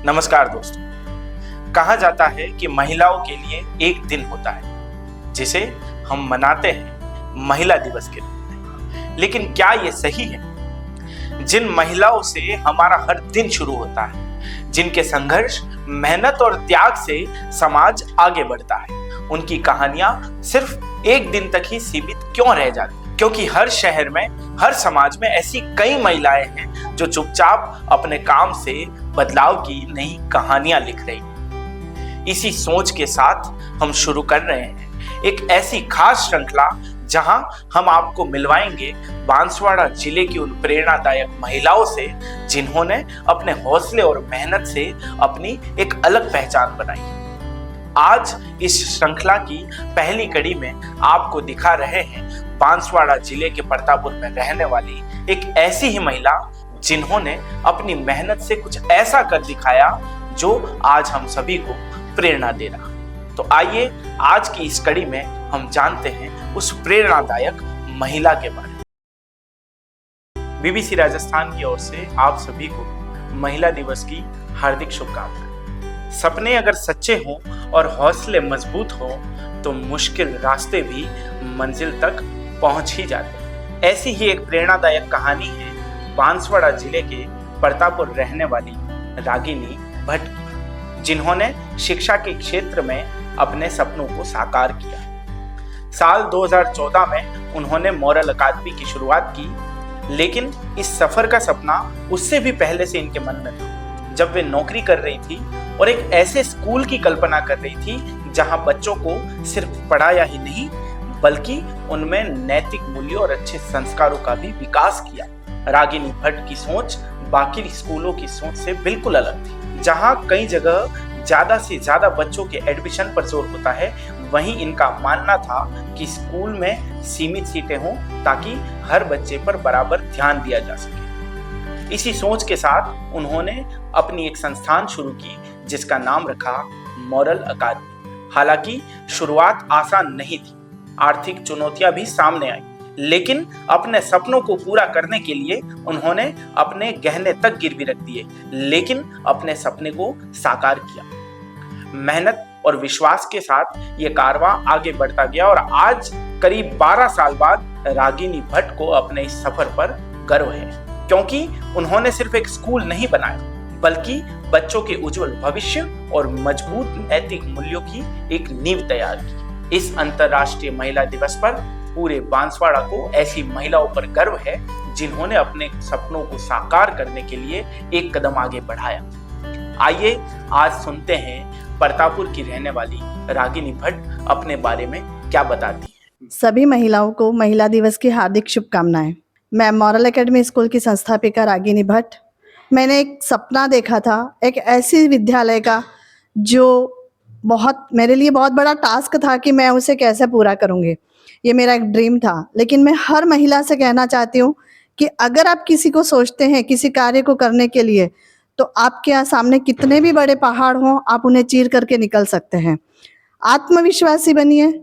नमस्कार दोस्तों। कहा जाता है कि महिलाओं के लिए एक दिन होता है जिसे हम मनाते हैं महिला दिवस के रूप में, लेकिन क्या ये सही है? जिन महिलाओं से हमारा हर दिन शुरू होता है, जिनके संघर्ष, मेहनत और त्याग से समाज आगे बढ़ता है, उनकी कहानियां सिर्फ एक दिन तक ही सीमित क्यों रह जाती? क्योंकि हर शहर में, हर समाज में ऐसी कई महिलाएं हैं जो चुपचाप अपने काम से बदलाव की नई कहानियां लिख रही हैं। इसी सोच के साथ हम शुरू कर रहे हैं एक ऐसी खास श्रृंखला जहां हम आपको मिलवाएंगे बांसवाड़ा जिले की उन प्रेरणादायक महिलाओं से जिन्होंने अपने हौसले और मेहनत से अपनी एक अलग पहचान बनाई। आज इस श्रृंखला की पहली कड़ी में आपको दिखा रहे हैं बांसवाड़ा जिले के परतापुर में रहने वाली एक ऐसी ही महिला जिन्होंने अपनी मेहनत से कुछ ऐसा कर दिखाया जो आज हम सभी को प्रेरणा दे रहा। तो आइए आज की इस कड़ी में हम जानते हैं उस प्रेरणादायक महिला के बारे में। बीबीसी राजस्थान की ओर से आप सभी को महिला दिवस की हार्दिक शुभकामनाएं। सपने अगर सच्चे हों और हौसले मजबूत हों तो मुश्किल रास्ते भी मंजिल तक पहुंच ही जाते हैं। ऐसी ही एक प्रेरणादायक कहानी है बांसवाड़ा जिले के परतापुर रहने वाली रागिनी भट्ट की, जिन्होंने शिक्षा के क्षेत्र में अपने सपनों को साकार किया। साल 2014 में उन्होंने मॉरल अकादमी की शुरुआत की, लेकिन इस सफर का सपना उससे भी पहले से इनके मन में था। जब वे नौकरी कर रही थी और एक ऐसे स्कूल की कल्पना कर रही थी जहां बच्चों को सिर्फ पढ़ाया ही नहीं बल्कि उनमें नैतिक मूल्यों और अच्छे संस्कारों का भी विकास किया। रागिनी भट्ट की सोच बाकी स्कूलों की सोच से बिल्कुल अलग थी। जहां कई जगह ज्यादा से ज्यादा बच्चों के एडमिशन पर जोर होता है, वहीं इनका मानना था कि स्कूल में सीमित सीटें हों ताकि हर बच्चे पर बराबर ध्यान दिया जा सके। इसी सोच के साथ उन्होंने अपनी एक संस्थान शुरू की जिसका नाम रखा मॉरल अकादमी। हालांकि शुरुआत आसान नहीं थी, आर्थिक चुनौतियां भी सामने आई, लेकिन अपने सपनों को पूरा करने के लिए उन्होंने अपने गहने तक गिरवी रख दिए, लेकिन अपने सपने को साकार किया। मेहनत और विश्वास के साथ ये कारवां आगे बढ़ता गया और आज करीब 12 साल बाद रागिनी भट्ट को अपने इस सफर पर गर्व है, क्योंकि उन्होंने सिर्फ एक स्कूल नहीं बनाया बल्कि बच्चों के उज्जवल भविष्य और मजबूत नैतिक मूल्यों की एक नींव तैयार की। इस अंतर्राष्ट्रीय महिला दिवस पर पूरे बांसवाड़ा को ऐसी महिलाओं पर गर्व है जिन्होंने अपने सपनों को साकार करने के लिए एक कदम आगे बढ़ाया। आइए आज सुनते हैं परतापुर की रहने वाली रागिनी भट्ट अपने बारे में क्या बताती है। सभी महिलाओं को महिला दिवस की हार्दिक शुभकामनाएं। मैं मॉरल एकेडमी स्कूल की संस्थापिका रागिनी भट्ट। मैंने एक सपना देखा था, एक ऐसी विद्यालय का जो मेरे लिए बहुत बड़ा टास्क था कि मैं उसे कैसे पूरा करूंगी। ये मेरा एक ड्रीम था। लेकिन मैं हर महिला से कहना चाहती हूँ कि अगर आप किसी को सोचते हैं किसी कार्य को करने के लिए, तो आपके सामने कितने भी बड़े पहाड़ हों, आप उन्हें चीर करके निकल सकते हैं। आत्मविश्वासी बनिए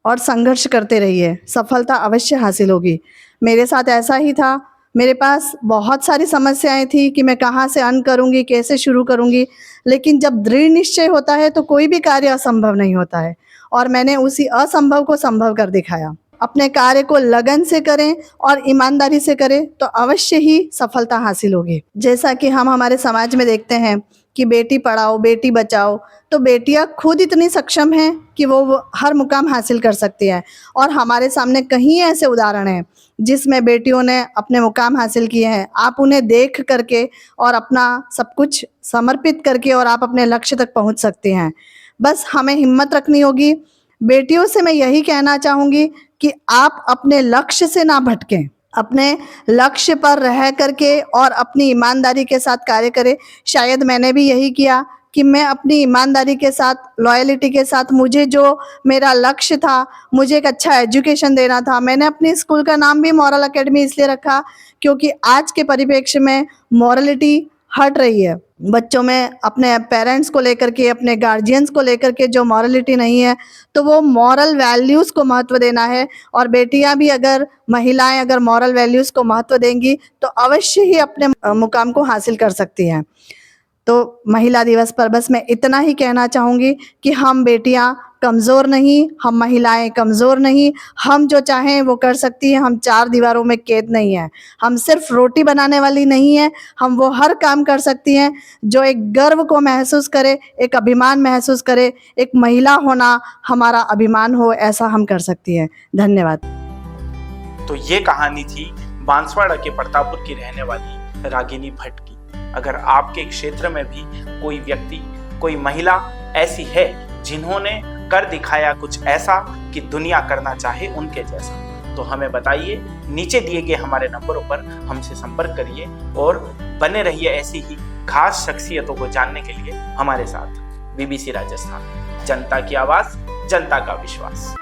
और संघर्ष करते रहिए, सफलता अवश्य हासिल होगी। मेरे साथ ऐसा ही था। मेरे पास बहुत सारी समस्याएं थी कि मैं कहाँ से अर्न करूंगी, कैसे शुरू करूंगी, लेकिन जब दृढ़ निश्चय होता है तो कोई भी कार्य असंभव नहीं होता है और मैंने उसी असंभव को संभव कर दिखाया। अपने कार्य को लगन से करें और ईमानदारी से करें तो अवश्य ही सफलता हासिल होगी। जैसा कि हम हमारे समाज में देखते हैं कि बेटी पढ़ाओ बेटी बचाओ, तो बेटियां खुद इतनी सक्षम हैं कि वो हर मुकाम हासिल कर सकती हैं और हमारे सामने कई ऐसे उदाहरण हैं जिसमें बेटियों ने अपने मुकाम हासिल किए हैं। आप उन्हें देख करके और अपना सब कुछ समर्पित करके और आप अपने लक्ष्य तक पहुंच सकते हैं। बस हमें हिम्मत रखनी होगी। बेटियों से मैं यही कहना चाहूँगी कि आप अपने लक्ष्य से ना भटकें, अपने लक्ष्य पर रह करके और अपनी ईमानदारी के साथ कार्य करें। शायद मैंने भी यही किया कि मैं अपनी ईमानदारी के साथ, लॉयल्टी के साथ, मुझे जो मेरा लक्ष्य था, मुझे एक अच्छा एजुकेशन देना था। मैंने अपनी स्कूल का नाम भी मॉरल एकेडमी इसलिए रखा क्योंकि आज के परिप्रेक्ष्य में मॉरलिटी हट रही है। बच्चों में अपने पेरेंट्स को लेकर के, अपने गार्जियंस को लेकर के जो मॉरलिटी नहीं है, तो वो मॉरल वैल्यूज़ को महत्व देना है। और बेटियां भी, अगर महिलाएं अगर मॉरल वैल्यूज़ को महत्व देंगी तो अवश्य ही अपने मुकाम को हासिल कर सकती हैं। तो महिला दिवस पर बस मैं इतना ही कहना चाहूँगी कि हम बेटियां कमज़ोर नहीं, हम महिलाएं कमज़ोर नहीं, हम जो चाहें वो कर सकती हैं, हम चार दीवारों में कैद नहीं हैं। हम सिर्फ रोटी बनाने वाली नहीं हैं, हम वो हर काम कर सकती हैं जो एक गर्व को महसूस करे, एक अभिमान महसूस करे, एक महिला होना हमारा अभिमान हो, ऐसा हम कर सकती हैं। धन्यवाद। तो ये कहानी थी बांसवाड़ा के प्रतापपुर की रहने वाली रागिनी भट्ट की। अगर आपके क्षेत्र में भी कोई व्यक्ति, कोई महिला ऐसी है जिन्होंने कर दिखाया कुछ ऐसा कि दुनिया करना चाहे उनके जैसा, तो हमें बताइए। नीचे दिए गए हमारे नंबरों पर हमसे संपर्क करिए और बने रहिए ऐसी ही खास शख्सियतों को जानने के लिए हमारे साथ। BBC राजस्थान, जनता की आवाज, जनता का विश्वास।